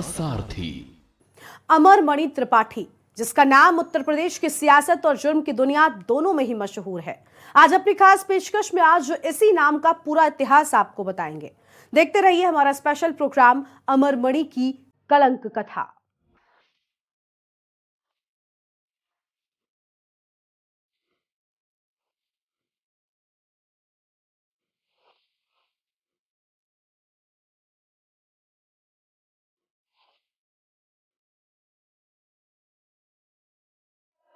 सारथी। अमरमणि त्रिपाठी, जिसका नाम उत्तर प्रदेश की सियासत और जुर्म की दुनिया दोनों में ही मशहूर है, आज अपनी खास पेशकश में आज इसी नाम का पूरा इतिहास आपको बताएंगे। देखते रहिए हमारा स्पेशल प्रोग्राम अमरमणि की कलंक कथा।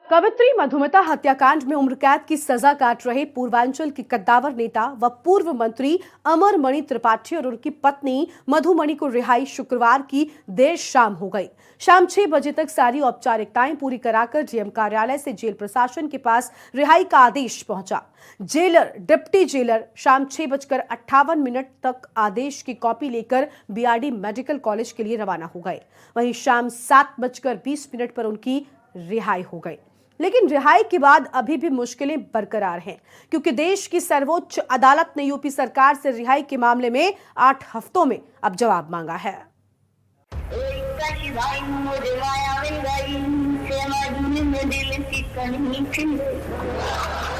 कवित्री मधुमिता हत्याकांड में उम्र कैद की सजा काट रहे पूर्वांचल के कद्दावर नेता व पूर्व मंत्री अमरमणि त्रिपाठी और उनकी पत्नी मधुमणि को रिहाई शुक्रवार की देर शाम हो गई। शाम 6 बजे तक सारी औपचारिकताएं पूरी कराकर डीएम कार्यालय से जेल प्रशासन के पास रिहाई का आदेश पहुंचा। जेलर डिप्टी जेलर शाम 6:58 तक आदेश की कॉपी लेकर बीआरडी मेडिकल कॉलेज के लिए रवाना हो गए। वहीं शाम 7:20 पर उनकी रिहाई हो गई। लेकिन रिहाई के बाद अभी भी मुश्किलें बरकरार हैं, क्योंकि देश की सर्वोच्च अदालत ने यूपी सरकार से रिहाई के मामले में 8 हफ्तों में अब जवाब मांगा है।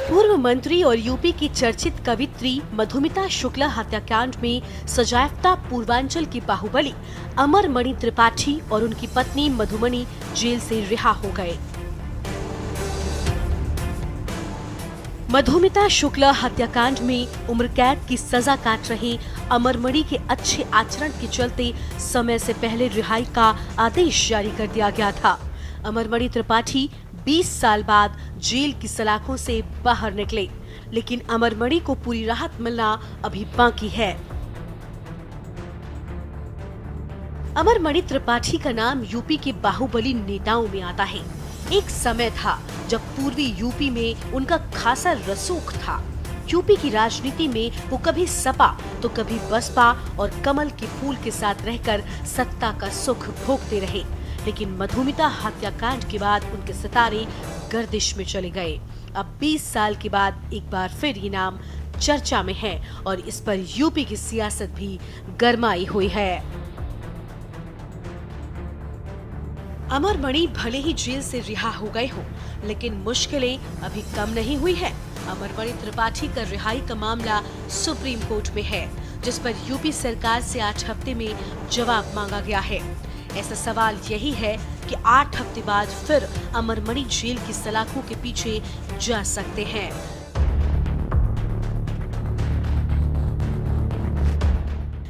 पूर्व मंत्री और यूपी की चर्चित कवित्री मधुमिता शुक्ला हत्याकांड में सजायाफ्ता पूर्वांचल की बाहुबली अमरमणि त्रिपाठी और उनकी पत्नी मधुमणि जेल से रिहा हो गए। मधुमिता शुक्ला हत्याकांड में उम्र कैद की सजा काट रहे अमरमणि के अच्छे आचरण के चलते समय से पहले रिहाई का आदेश जारी कर दिया गया था। अमरमणि त्रिपाठी 20 साल बाद जेल की सलाखों से बाहर निकले, लेकिन अमरमणि को पूरी राहत मिलना अभी बाकी है। अमरमणि त्रिपाठी का नाम यूपी के बाहुबली नेताओं में आता है। एक समय था जब पूर्वी यूपी में उनका खासा रसूख था। यूपी की राजनीति में वो कभी सपा तो कभी बसपा और कमल के फूल के साथ रहकर सत्ता का सुख भोगते रहे। लेकिन मधुमिता हत्याकांड के बाद उनके सितारे गर्दिश में चले गए। अब 20 साल के बाद एक बार फिर ये नाम चर्चा में है और इस पर यूपी की सियासत भी गरमाई हुई है। अमरमणि भले ही जेल से रिहा हो गए हों, लेकिन मुश्किलें अभी कम नहीं हुई है। अमरमणि त्रिपाठी का रिहाई का मामला सुप्रीम कोर्ट में है, जिस पर यूपी सरकार से 8 हफ्ते में जवाब मांगा गया है। ऐसा सवाल यही है कि 8 हफ्ते बाद फिर अमरमणि जेल की सलाखों के पीछे जा सकते हैं।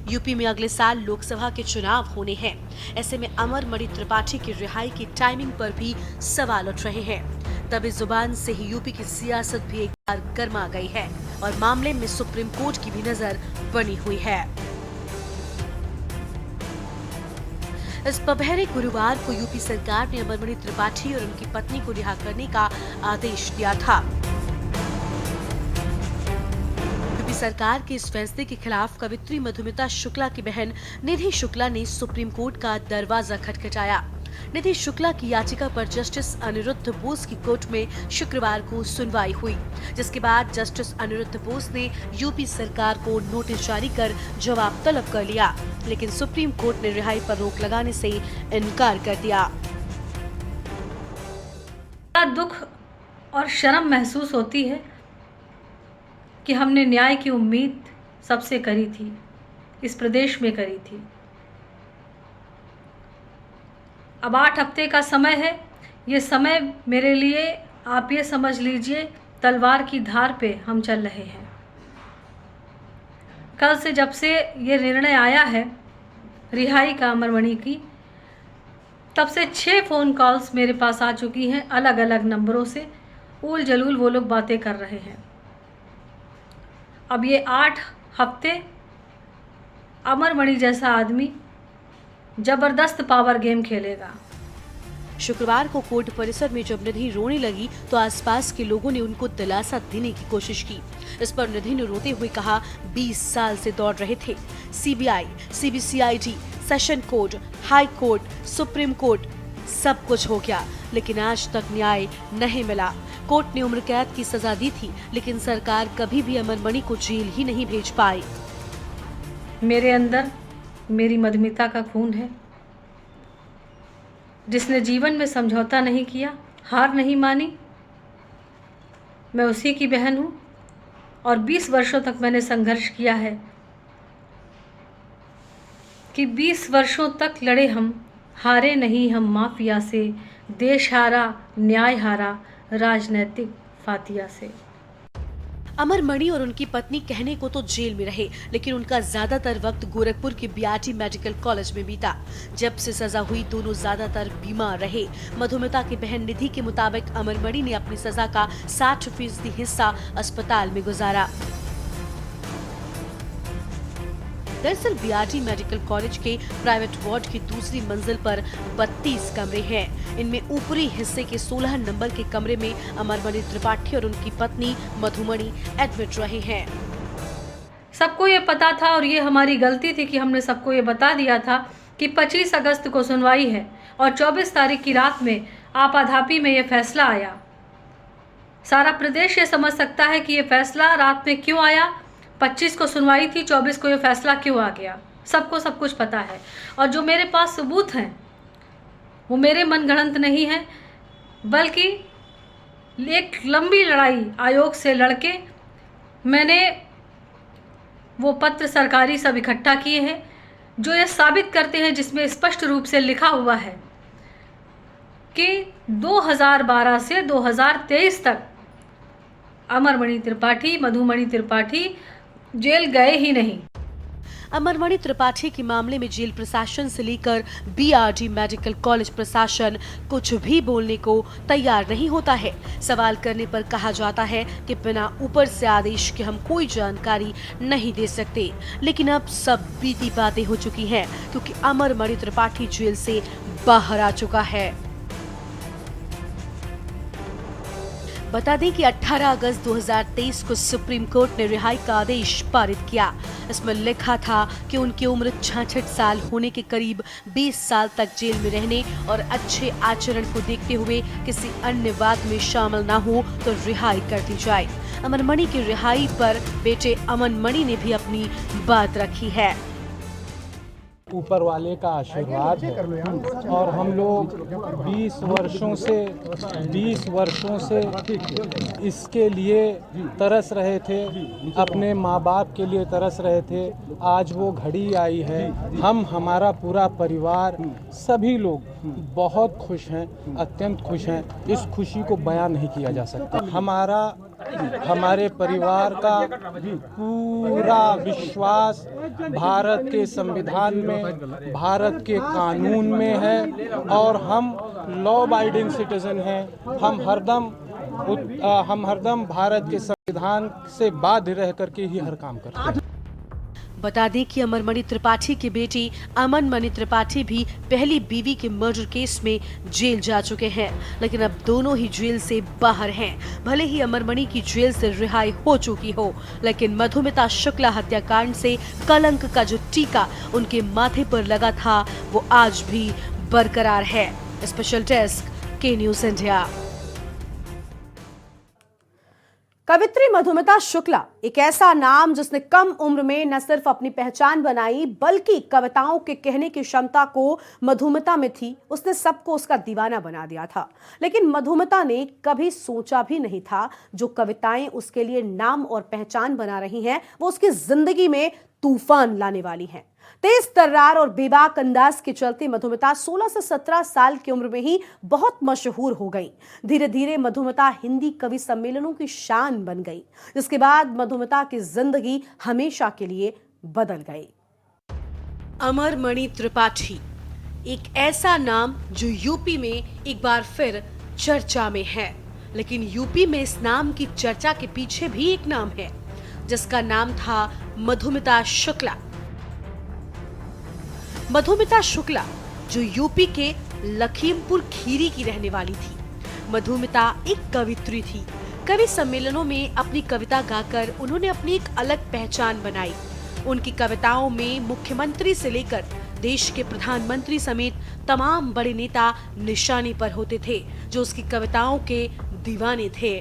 यूपी में अगले साल लोकसभा के चुनाव होने हैं। ऐसे में अमरमणि त्रिपाठी की रिहाई की टाइमिंग पर भी सवाल उठ रहे हैं। तब इस जुबान से ही यूपी की सियासत भी एक बार गर्मा गई है और मामले में सुप्रीम कोर्ट की भी नजर बनी हुई है। इस पहले गुरुवार को यूपी सरकार ने अमरमणि त्रिपाठी और उनकी पत्नी को रिहा करने का आदेश दिया था। यूपी सरकार के इस फैसले के खिलाफ कवित्री मधुमिता शुक्ला की बहन निधि शुक्ला ने सुप्रीम कोर्ट का दरवाजा खटखटाया। निधि शुक्ला की याचिका पर जस्टिस अनिरुद्ध बोस की कोर्ट में शुक्रवार को सुनवाई हुई, जिसके बाद जस्टिस अनिरुद्ध बोस ने यूपी सरकार को नोटिस जारी कर जवाब तलब कर लिया, लेकिन सुप्रीम कोर्ट ने रिहाई पर रोक लगाने से इनकार कर दिया। दुख और शर्म महसूस होती है कि हमने न्याय की उम्मीद सबसे करी थी, इस प्रदेश में करी थी। अब 8 हफ्ते का समय है। ये समय मेरे लिए आप ये समझ लीजिए तलवार की धार पे हम चल रहे हैं। कल से जब से ये निर्णय आया है रिहाई का अमरमणि की, तब से 6 फ़ोन कॉल्स मेरे पास आ चुकी हैं अलग अलग नंबरों से। उल जलूल वो लोग बातें कर रहे हैं। अब ये 8 हफ्ते अमरमणि जैसा आदमी जबरदस्त पावर गेम खेलेगा। शुक्रवार को कोर्ट परिसर में जब निधि रोने लगी तो आसपास के लोगों ने उनको दिलासा देने की कोशिश की। इस पर निधि ने रोते हुए कहा, 20 साल से दौड़ रहे थे। CBI, CBCID, session court, high court, supreme court, सब कुछ हो गया, लेकिन आज तक न्याय नहीं मिला। कोर्ट ने उम्र कैद की सजा दी थी, लेकिन सरकार कभी भी अमरमणि को जेल ही नहीं भेज पाई। मेरे अंदर मेरी मधुमिता का खून है, जिसने जीवन में समझौता नहीं किया, हार नहीं मानी, मैं उसी की बहन हूँ। और 20 वर्षों तक मैंने संघर्ष किया है कि 20 वर्षों तक लड़े हम, हारे नहीं हम माफिया से, देश हारा, न्याय हारा, राजनैतिक फातिया से। अमर मणि और उनकी पत्नी कहने को तो जेल में रहे, लेकिन उनका ज्यादातर वक्त गोरखपुर के बीआरटी मेडिकल कॉलेज में बीता। जब से सजा हुई दोनों ज्यादातर बीमार रहे। मधुमिता की बहन निधि के मुताबिक अमर मणि ने अपनी सजा का 60% हिस्सा अस्पताल में गुजारा। दरअसल बीआरटी मेडिकल कॉलेज के प्राइवेट वार्ड की दूसरी मंजिल पर 32 कमरे हैं। इनमें ऊपरी हिस्से के 16 नंबर के कमरे में अमर मणि त्रिपाठी और उनकी पत्नी मधुमणि एडमिट रहे हैं। सबको ये पता था और ये हमारी गलती थी कि हमने सबको ये बता दिया था कि 25 अगस्त को सुनवाई है और 24 तारीख की रात में आपाधापी में ये फैसला आया। सारा प्रदेश ये समझ सकता है कि ये फैसला रात में क्यों आया। 25 को सुनवाई थी, 24 को ये फैसला क्यों आ गया, सबको सब कुछ पता है। और जो मेरे पास सबूत हैं वो मेरे मनगढ़ंत नहीं है, बल्कि एक लंबी लड़ाई आयोग से लड़के मैंने वो पत्र सरकारी सब इकट्ठा किए हैं जो ये साबित करते हैं, जिसमें स्पष्ट रूप से लिखा हुआ है कि 2012 से 2023 तक अमर मणि त्रिपाठी, मधुमणि त्रिपाठी जेल गए ही नहीं। अमर मणि त्रिपाठी के मामले में जेल प्रशासन से लेकर बीआरटी मेडिकल कॉलेज प्रशासन कुछ भी बोलने को तैयार नहीं होता है। सवाल करने पर कहा जाता है कि बिना ऊपर से आदेश के हम कोई जानकारी नहीं दे सकते। लेकिन अब सब बीती बातें हो चुकी हैं, क्योंकि अमर मणि त्रिपाठी जेल से बाहर आ चुका है। बता दें कि 18 अगस्त 2023 को सुप्रीम कोर्ट ने रिहाई का आदेश पारित किया। इसमें लिखा था कि उनकी उम्र 66 साल होने के करीब 20 साल तक जेल में रहने और अच्छे आचरण को देखते हुए किसी अन्य वाद में शामिल न हो तो रिहाई कर दी जाए। अमर मणि की रिहाई पर बेटे अमन मणि ने भी अपनी बात रखी है। ऊपर वाले का आशीर्वाद है और हम लोग 20 वर्षों से इसके लिए तरस रहे थे, अपने माँ बाप के लिए तरस रहे थे। आज वो घड़ी आई है। हमारा पूरा परिवार, सभी लोग बहुत खुश हैं, अत्यंत खुश हैं। इस खुशी को बयान नहीं किया जा सकता। हमारे परिवार का पूरा विश्वास भारत के संविधान में, भारत के कानून में है और हम लॉ अबाइडिंग सिटीजन हैं। हम हरदम भारत के संविधान से बाध्य रह करके ही हर काम करते हैं। बता दें कि अमर मणि त्रिपाठी के बेटे अमन मणि त्रिपाठी भी पहली बीवी के मर्डर केस में जेल जा चुके हैं, लेकिन अब दोनों ही जेल से बाहर हैं। भले ही अमर मणि की जेल से रिहाई हो चुकी हो, लेकिन मधुमिता शुक्ला हत्याकांड से कलंक का जो टीका उनके माथे पर लगा था वो आज भी बरकरार है। स्पेशल डेस्क, के न्यूज़ इंडिया। कवित्री मधुमिता शुक्ला एक ऐसा नाम जिसने कम उम्र में न सिर्फ अपनी पहचान बनाई, बल्कि कविताओं के कहने की क्षमता को मधुमिता में थी। उसने सबको उसका दीवाना बना दिया था। लेकिन मधुमिता ने कभी सोचा भी नहीं था जो कविताएं उसके लिए नाम और पहचान बना रही हैं, वो उसकी जिंदगी में तूफान लाने वाली हैं। तेज तर्रार और बेबाक अंदाज के चलते मधुमिता 16 से 17 साल की उम्र में ही बहुत मशहूर हो गई। धीरे धीरे मधुमिता हिंदी कवि सम्मेलनों की शान बन गई, जिसके बाद मधुमिता की जिंदगी हमेशा के लिए बदल गई। अमर मणि त्रिपाठी एक ऐसा नाम जो यूपी में एक बार फिर चर्चा में है, लेकिन यूपी में इस नाम की चर्चा के पीछे भी एक नाम है जिसका नाम था मधुमिता शुक्ला। मधुमिता शुक्ला जो यूपी के लखीमपुर खीरी की रहने वाली थी। मधुमिता एक कवित्री थी। कवि सम्मेलनों में अपनी कविता गाकर उन्होंने अपनी एक अलग पहचान बनाई। उनकी कविताओं में मुख्यमंत्री से लेकर देश के प्रधानमंत्री समेत तमाम बड़े नेता निशाने पर होते थे, जो उसकी कविताओं के दीवाने थे।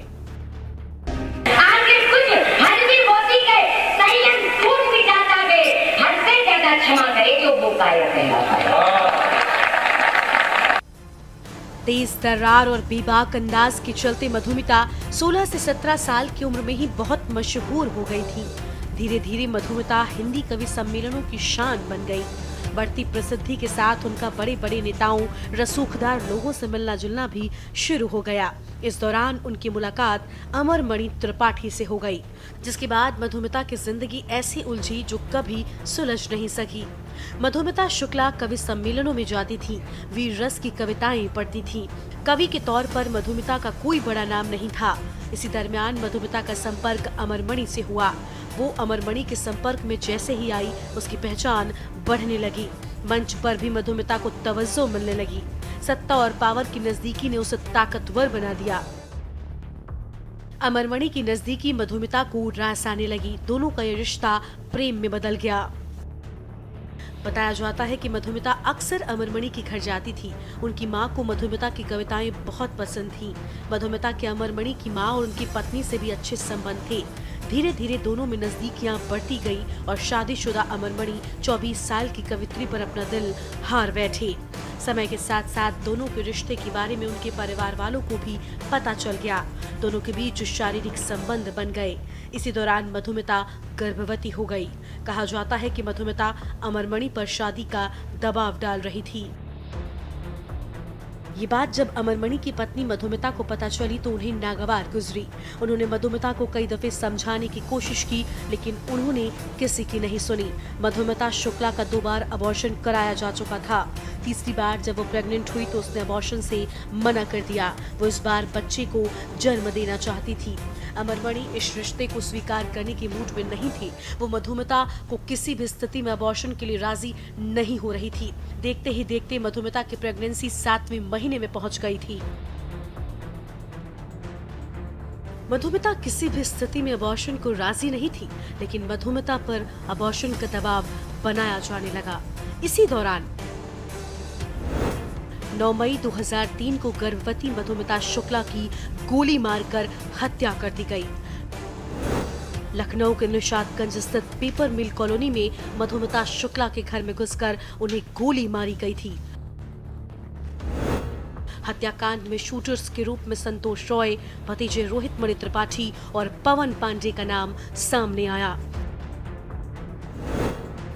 तेज तर्रार और बेबाक अंदाज के चलते मधुमिता 16 से 17 साल की उम्र में ही बहुत मशहूर हो गई थी। धीरे धीरे मधुमिता हिंदी कवि सम्मेलनों की शान बन गई। बढ़ती प्रसिद्धि के साथ उनका बड़े बड़े नेताओं, रसूखदार लोगों से मिलना जुलना भी शुरू हो गया। इस दौरान उनकी मुलाकात अमरमणि त्रिपाठी से हो गई, जिसके बाद मधुमिता की जिंदगी ऐसी उलझी जो कभी सुलझ नहीं सकी। मधुमिता शुक्ला कवि सम्मेलनों में जाती थी, वीर रस की कविताएं पढ़ती थी। कवि के तौर पर मधुमिता का कोई बड़ा नाम नहीं था। इसी दरमियान मधुमिता का संपर्क अमरमणि से हुआ। वो अमरमणि के संपर्क में जैसे ही आई, उसकी पहचान बढ़ने लगी। मंच पर भी मधुमिता को तवज्जो मिलने लगी। सत्ता और पावर की नजदीकी ने उसे ताकतवर बना दिया। अमरमणि की नजदीकी मधुमिता को रास आने लगी। दोनों का ये रिश्ता प्रेम में बदल गया। बताया जाता है कि मधुमिता अक्सर अमरमणि के घर जाती थी। उनकी मां को मधुमिता की कविताएं बहुत पसंद थीं। मधुमिता के अमरमणि की मां और उनकी पत्नी से भी अच्छे संबंध थे। धीरे धीरे दोनों में नजदीकियां बढ़ती गई और शादीशुदा अमरमणि 24 साल की कवित्री पर अपना दिल हार बैठे। समय के साथ साथ दोनों के रिश्ते के बारे में उनके परिवार वालों को भी पता चल गया। दोनों के बीच शारीरिक संबंध बन गए। इसी दौरान मधुमिता गर्भवती हो गई। कहा जाता है कि मधुमिता अमरमणि पर शादी का दबाव डाल रही थी। ये बात जब अमरमणि की पत्नी मधुमिता को पता चली तो उन्हें नागवार गुजरी। उन्होंने मधुमिता को कई दफे समझाने की कोशिश की, लेकिन उन्होंने किसी की नहीं सुनी। मधुमिता शुक्ला का 2 बार अबॉर्शन कराया जा चुका था। तीसरी बार जब वो प्रेग्नेंट हुई तो उसने अबॉर्शन से मना कर दिया। वो इस बार बच्चे को जन्म देना चाहती थी। अमरमणि इस रिश्ते को स्वीकार करने की मूड में नहीं थी। वो मधुमिता को किसी भी स्थिति में अबॉर्शन के लिए राजी नहीं हो रही थी। देखते ही देखते मधुमिता की प्रेगनेंसी 7वें महीने में पहुंच गई थी। मधुमिता किसी भी स्थिति में अबॉर्शन को राजी नहीं थी, लेकिन मधुमिता पर अबॉर्शन का दबाव बनाया जाने लगा। इसी दौरान 9 मई 2003 को गर्भवती मधुमिता शुक्ला की गोली मारकर हत्या कर दी गई। लखनऊ के निशादगंज स्थित पेपर मिल कॉलोनी में मधुमिता शुक्ला के घर में घुसकर उन्हें गोली मारी गई थी। हत्याकांड में शूटर्स के रूप में संतोष रॉय, भतीजे रोहित मणि त्रिपाठी और पवन पांडे का नाम सामने आया।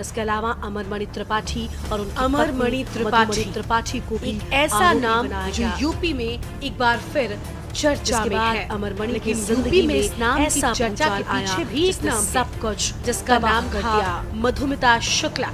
इसके अलावा अमरमणि त्रिपाठी और अमरमणि त्रिपाठी को भी ऐसा नाम जो यूपी में एक बार फिर चर्चा में है। अमरमणि की जिंदगी में इस नाम की चर्चा के पीछे भी एक नाम सब कुछ जिसका नाम था मधुमिता शुक्ला।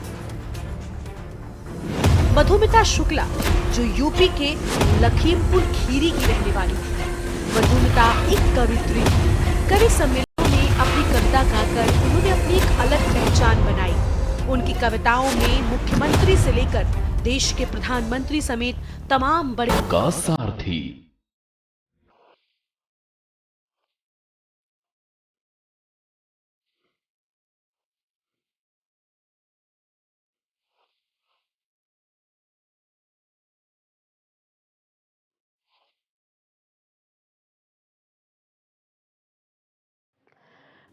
मधुमिता शुक्ला जो यूपी के लखीमपुर खीरी की रहने वाली थी। मधुमिता एक कवित्री थी। कवि सम्मेलनों में अपनी कविता गाकर उन्होंने अपनी एक अलग पहचान बनाई। उनकी कविताओं में मुख्यमंत्री से लेकर देश के प्रधानमंत्री समेत तमाम बड़े का सारथी।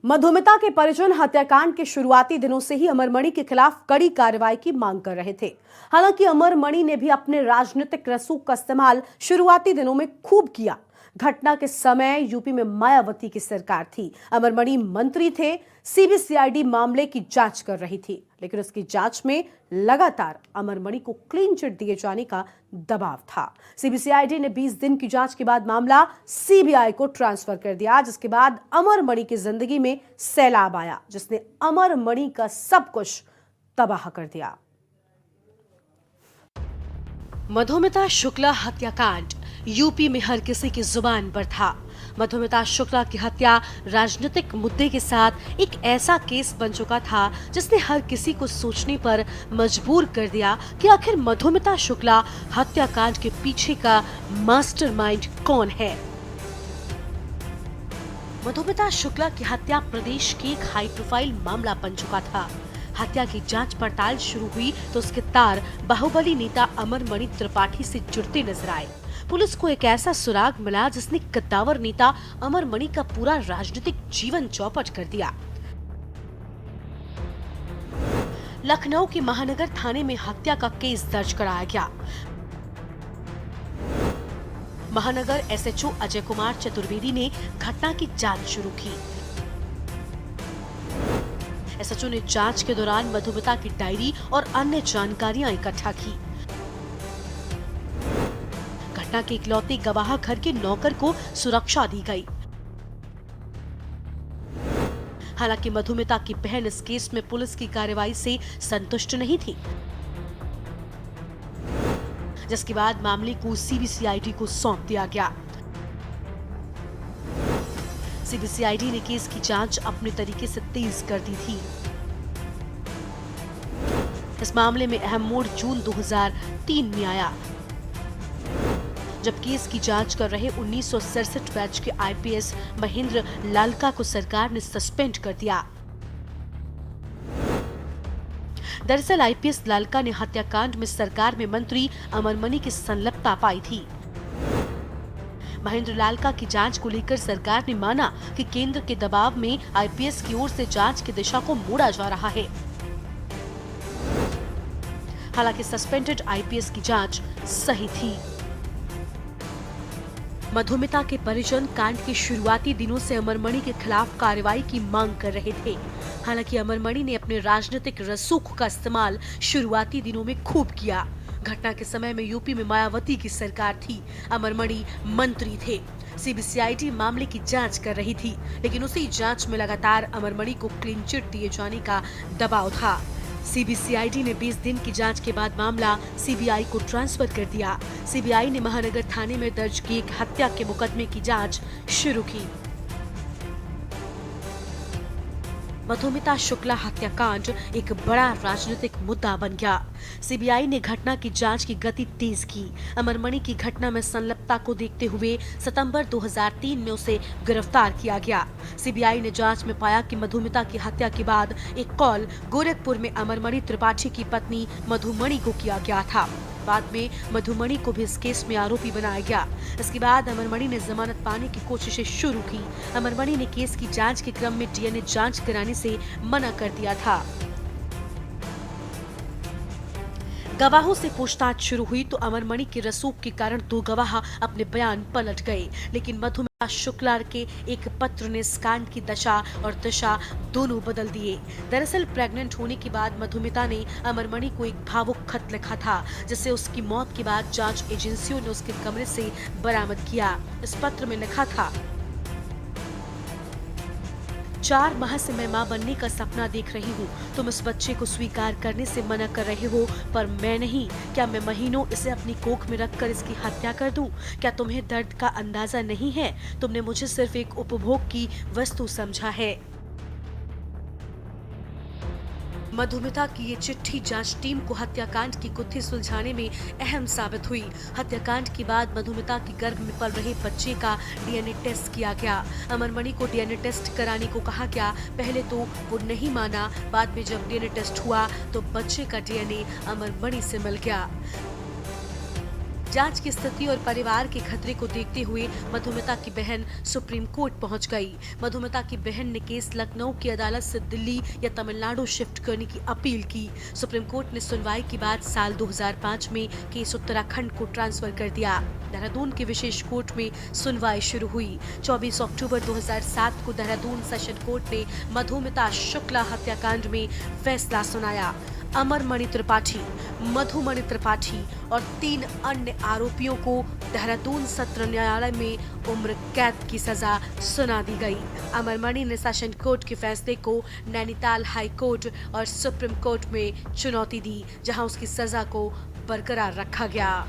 मधुमिता के परिजन हत्याकांड के शुरुआती दिनों से ही अमरमणि के खिलाफ कड़ी कार्रवाई की मांग कर रहे थे। हालांकि अमरमणि ने भी अपने राजनीतिक रसूख का इस्तेमाल शुरुआती दिनों में खूब किया। घटना के समय यूपी में मायावती की सरकार थी। अमरमणि मंत्री थे। सीबीसीआईडी मामले की जांच कर रही थी, लेकिन उसकी जांच में लगातार अमरमणि को क्लीन चिट दिए जाने का दबाव था। सीबीसीआईडी ने 20 दिन की जांच के बाद मामला सीबीआई को ट्रांसफर कर दिया, जिसके बाद अमरमणि की जिंदगी में सैलाब आया, जिसने अमरमणि का सब कुछ तबाह कर दिया। मधुमिता शुक्ला हत्याकांड यूपी में हर किसी की जुबान पर था। मधुमिता शुक्ला की हत्या राजनीतिक मुद्दे के साथ एक ऐसा केस बन चुका था जिसने हर किसी को सोचने पर मजबूर कर दिया कि आखिर मधुमिता शुक्ला हत्याकांड के पीछे का मास्टरमाइंड कौन है। मधुमिता शुक्ला की हत्या प्रदेश की एक हाई प्रोफाइल मामला बन चुका था। हत्या की जांच पड़ताल शुरू हुई तो उसके तार बाहुबली नेता अमरमणि त्रिपाठी से जुड़ते नजर आए। पुलिस को एक ऐसा सुराग मिला जिसने कद्दावर नेता अमरमणि का पूरा राजनीतिक जीवन चौपट कर दिया। लखनऊ के महानगर थाने में हत्या का केस दर्ज कराया गया। महानगर एसएचओ अजय कुमार चतुर्वेदी ने घटना की जांच शुरू की। एसएचओ ने जांच के दौरान मधुमिता की डायरी और अन्य जानकारियां इकट्ठा की। घटना के इकलौते गवाह घर के नौकर को सुरक्षा दी गई। हालांकि मधुमिता की बहन इस केस में पुलिस की कार्रवाई से संतुष्ट नहीं थी, जिसके बाद मामले को सीबीसीआईडी को सौंप दिया गया। सीबीसीआईडी ने केस की जांच अपने तरीके से तेज कर दी थी। इस मामले में अहम मोड़ जून 2003 में आया, जब केस की जांच कर रहे 1967 बैच के आईपीएस महेंद्र लालका को सरकार ने सस्पेंड कर दिया। दरअसल आईपीएस लालका ने हत्याकांड में सरकार में मंत्री अमरमणि की संलिप्तता पाई थी। महेंद्र लालका की जांच को लेकर सरकार ने माना कि केंद्र के दबाव में आईपीएस की ओर से जांच की दिशा को मोड़ा जा रहा है। हालांकि सस्पेंडेड आईपीएस की जांच सही थी। मधुमिता के परिजन कांड के शुरुआती दिनों से अमरमणि के खिलाफ कार्रवाई की मांग कर रहे थे। हालांकि अमरमणि ने अपने राजनीतिक रसूख का इस्तेमाल शुरुआती दिनों में खूब किया। घटना के समय में यूपी में मायावती की सरकार थी, अमरमणि मंत्री थे। सीबीसीआईडी मामले की जांच कर रही थी, लेकिन उसी जांच में लगातार अमरमणि को क्लीन चिट दिए जाने का दबाव था। सीबीसीआईडी ने 20 दिन की जांच के बाद मामला सीबीआई को ट्रांसफर कर दिया। सीबीआई ने महानगर थाने में दर्ज की एक हत्या के मुकदमे की जांच शुरू की। मधुमिता शुक्ला हत्याकांड एक बड़ा राजनीतिक मुद्दा बन गया। सीबीआई ने घटना की जांच की गति तेज की। अमरमणि की घटना में संलिप्तता को देखते हुए सितंबर 2003 में उसे गिरफ्तार किया गया। सीबीआई ने जांच में पाया कि मधुमिता की हत्या के बाद एक कॉल गोरखपुर में अमरमणि त्रिपाठी की पत्नी मधुमणि को किया गया था। बाद में मधुमणि को भी इस केस में आरोपी बनाया गया। इसके बाद अमरमणि ने जमानत पाने की कोशिशें शुरू की। अमरमणि ने केस की जांच के क्रम में डीएनए जांच कराने से मना कर दिया था। गवाहों से पूछताछ शुरू हुई तो अमरमणि के रसूख के कारण 2 गवाह अपने बयान पलट गए, लेकिन मधुमिता शुक्ला के एक पत्र ने इस कांड की दशा और दिशा दोनों बदल दिए। दरअसल प्रेग्नेंट होने के बाद मधुमिता ने अमरमणि को एक भावुक खत लिखा था, जिसे उसकी मौत के बाद जांच एजेंसियों ने उसके कमरे से बरामद किया। इस पत्र में लिखा था, 4 माह से मैं मां बनने का सपना देख रही हूँ। तुम इस बच्चे को स्वीकार करने से मना कर रहे हो, पर मैं नहीं। क्या मैं महीनों इसे अपनी कोख में रखकर इसकी हत्या कर दूं? क्या तुम्हें दर्द का अंदाजा नहीं है? तुमने मुझे सिर्फ एक उपभोग की वस्तु समझा है। मधुमिता की ये चिट्ठी जांच टीम को हत्याकांड की गुत्थी सुलझाने में अहम साबित हुई। हत्याकांड के बाद मधुमिता के गर्भ में पल रहे बच्चे का डीएनए टेस्ट किया गया। अमरमणि को डीएनए टेस्ट कराने को कहा गया। पहले तो वो नहीं माना, बाद में जब डीएनए टेस्ट हुआ तो बच्चे का डीएनए अमरमणि से मिल गया। जांच की स्थिति और परिवार के खतरे को देखते हुए मधुमिता की बहन सुप्रीम कोर्ट पहुंच गई। मधुमिता की बहन ने केस लखनऊ की अदालत से दिल्ली या तमिलनाडु शिफ्ट करने की अपील की। सुप्रीम कोर्ट ने सुनवाई के बाद साल 2005 में केस उत्तराखंड को ट्रांसफर कर दिया। देहरादून की विशेष कोर्ट में सुनवाई शुरू हुई। 24 अक्टूबर 2007 को देहरादून सेशन कोर्ट ने मधुमिता शुक्ला हत्याकांड में फैसला सुनाया। अमरमणि त्रिपाठी, मधुमणि त्रिपाठी और 3 अन्य आरोपियों को देहरादून सत्र न्यायालय में उम्र कैद की सजा सुना दी गई। अमरमणि ने सेशन कोर्ट के फैसले को नैनीताल हाई कोर्ट और सुप्रीम कोर्ट में चुनौती दी, जहां उसकी सजा को बरकरार रखा गया।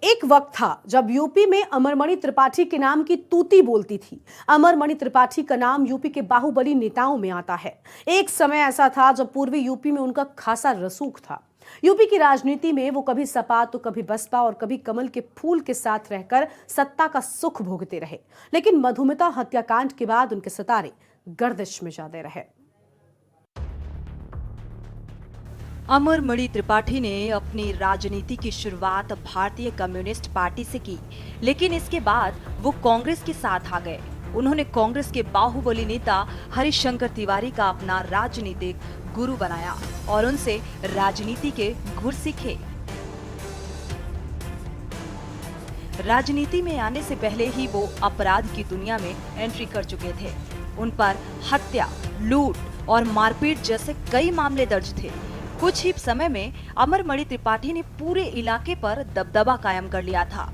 एक वक्त था जब यूपी में अमरमणि त्रिपाठी के नाम की तूती बोलती थी। अमरमणि त्रिपाठी का नाम यूपी के बाहुबली नेताओं में आता है। एक समय ऐसा था जब पूर्वी यूपी में उनका खासा रसूख था। यूपी की राजनीति में वो कभी सपा तो कभी बसपा और कभी कमल के फूल के साथ रहकर सत्ता का सुख भोगते रहे। लेकिन मधुमिता हत्याकांड के बाद उनके सितारे गर्दिश में जाते रहे। अमरमणि त्रिपाठी ने अपनी राजनीति की शुरुआत भारतीय कम्युनिस्ट पार्टी से की, लेकिन इसके बाद वो कांग्रेस के साथ आ गए। उन्होंने कांग्रेस के बाहुबली नेता हरिशंकर तिवारी का अपना राजनीतिक गुरु बनाया और उनसे राजनीति के गुर सीखे। राजनीति में आने से पहले ही वो अपराध की दुनिया में एंट्री कर चुके थे। उन पर हत्या, लूट और मारपीट जैसे कई मामले दर्ज थे। कुछ ही समय में अमरमणि त्रिपाठी ने पूरे इलाके पर दबदबा कायम कर लिया था।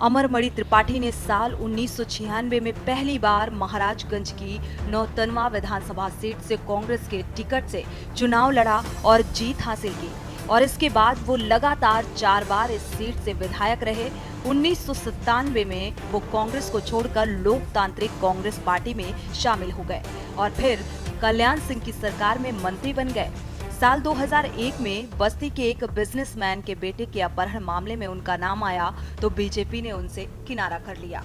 अमरमणि त्रिपाठी ने साल 1996 में पहली बार महाराजगंज की नौतनवा विधानसभा सीट से कांग्रेस के टिकट से चुनाव लड़ा और जीत हासिल की और इसके बाद वो लगातार 4 बार इस सीट से विधायक रहे। 1997 में वो कांग्रेस को छोड़कर लोकतांत्रिक कांग्रेस पार्टी में शामिल हो गए और फिर कल्याण सिंह की सरकार में मंत्री बन गए। साल 2001 में बस्ती के एक बिजनेसमैन के बेटे के अपहरण मामले में उनका नाम आया तो बीजेपी ने उनसे किनारा कर लिया।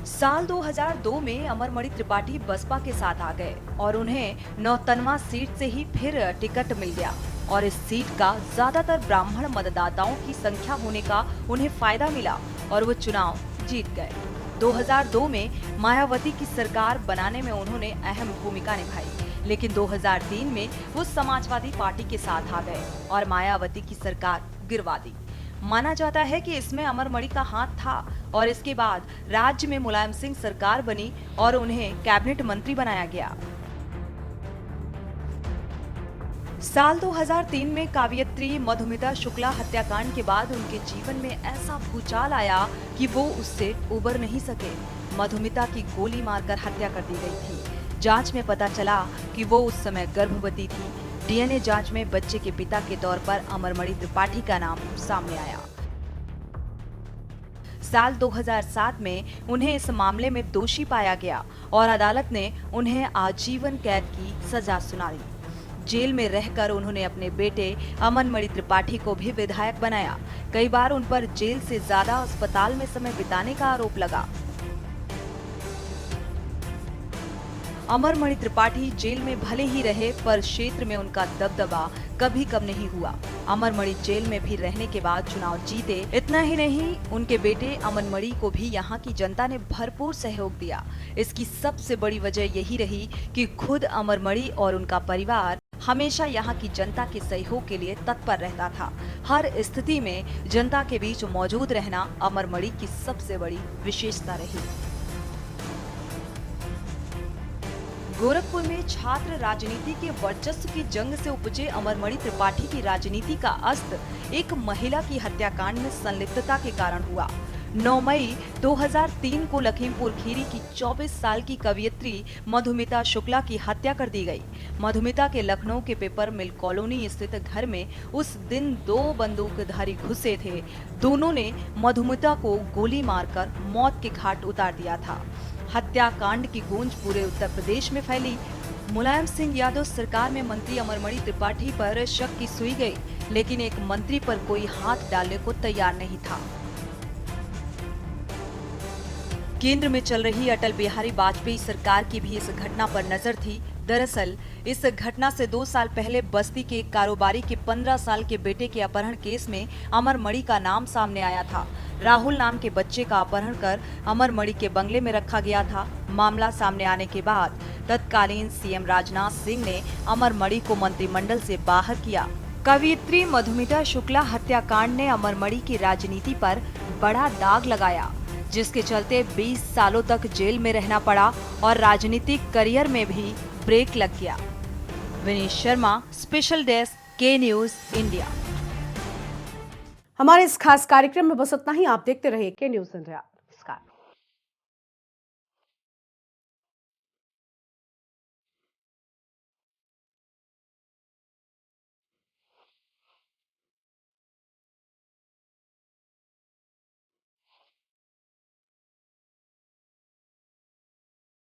साल 2002 में अमरमणि त्रिपाठी बसपा के साथ आ गए और उन्हें नौतनवा सीट से ही फिर टिकट मिल गया और इस सीट का ज्यादातर ब्राह्मण मतदाताओं की संख्या होने का उन्हें फायदा मिला और वो चुनाव जीत गए। 2002 में मायावती की सरकार बनाने में उन्होंने अहम भूमिका निभाई, लेकिन 2003 में वो समाजवादी पार्टी के साथ आ गए और मायावती की सरकार गिरवा दी। माना जाता है कि इसमें अमरमणि का हाथ था और इसके बाद राज्य में मुलायम सिंह सरकार बनी और उन्हें कैबिनेट मंत्री बनाया गया। साल 2003 में काव्यत्री मधुमिता शुक्ला हत्याकांड के बाद उनके जीवन में ऐसा भूचाल आया कि वो उससे उबर नहीं सके। मधुमिता की गोली मारकर हत्या कर दी गई थी। जांच में पता चला कि वो उस समय गर्भवती थी। डीएनए जांच में बच्चे के पिता के तौर पर अमरमणि त्रिपाठी का नाम सामने आया। साल 2007 में उन्हें इस मामले में दोषी पाया गया और अदालत ने उन्हें आजीवन कैद की सजा सुनाई। जेल में रहकर उन्होंने अपने बेटे अमरमणि त्रिपाठी को भी विधायक बनाया। कई बार उन पर जेल से ज्यादा अस्पताल में समय बिताने का आरोप लगा। अमरमणि त्रिपाठी जेल में भले ही रहे पर क्षेत्र में उनका दबदबा कभी कम नहीं हुआ। अमरमणि जेल में भी रहने के बाद चुनाव जीते। इतना ही नहीं, उनके बेटे अमरमणि को भी यहाँ की जनता ने भरपूर सहयोग दिया। इसकी सबसे बड़ी वजह यही रही कि खुद अमरमणि और उनका परिवार हमेशा यहाँ की जनता के सहयोग के लिए तत्पर रहता था। हर स्थिति में जनता के बीच मौजूद रहना अमरमणि की सबसे बड़ी विशेषता रही। गोरखपुर में छात्र राजनीति के वर्चस्व की जंग से उपजे अमरमणि त्रिपाठी की राजनीति का अस्त एक महिला की हत्याकांड में संलिप्तता के कारण हुआ। 9 मई 2003 को लखीमपुर खीरी की 24 साल की कवयित्री मधुमिता शुक्ला की हत्या कर दी गई। मधुमिता के लखनऊ के पेपर मिल कॉलोनी स्थित घर में उस दिन 2 बंदूकधारी घुसे थे। दोनों ने मधुमिता को गोली मारकर मौत के घाट उतार दिया था। हत्याकांड की गूंज पूरे उत्तर प्रदेश में फैली। मुलायम सिंह यादव सरकार में मंत्री अमरमणि त्रिपाठी पर शक की सुई गई, लेकिन एक मंत्री पर कोई हाथ डालने को तैयार नहीं था। केंद्र में चल रही अटल बिहारी वाजपेयी सरकार की भी इस घटना पर नजर थी। दरअसल इस घटना से 2 साल पहले बस्ती के कारोबारी के 15 साल के बेटे के अपहरण केस में अमरमणि का नाम सामने आया था। राहुल नाम के बच्चे का अपहरण कर अमरमणि के बंगले में रखा गया था। मामला सामने आने के बाद तत्कालीन सीएम राजनाथ सिंह ने अमरमणि को मंत्रिमंडल से बाहर किया। कवयित्री मधुमिता शुक्ला हत्याकांड ने अमरमणि की राजनीति पर बड़ा दाग लगाया, जिसके चलते 20 सालों तक जेल में रहना पड़ा और राजनीतिक करियर में भी ब्रेक लग गया। विनीत शर्मा, स्पेशल डेस्क, के न्यूज इंडिया। हमारे इस खास कार्यक्रम में बस इतना ही। आप देखते रहिए के न्यूज इंडिया।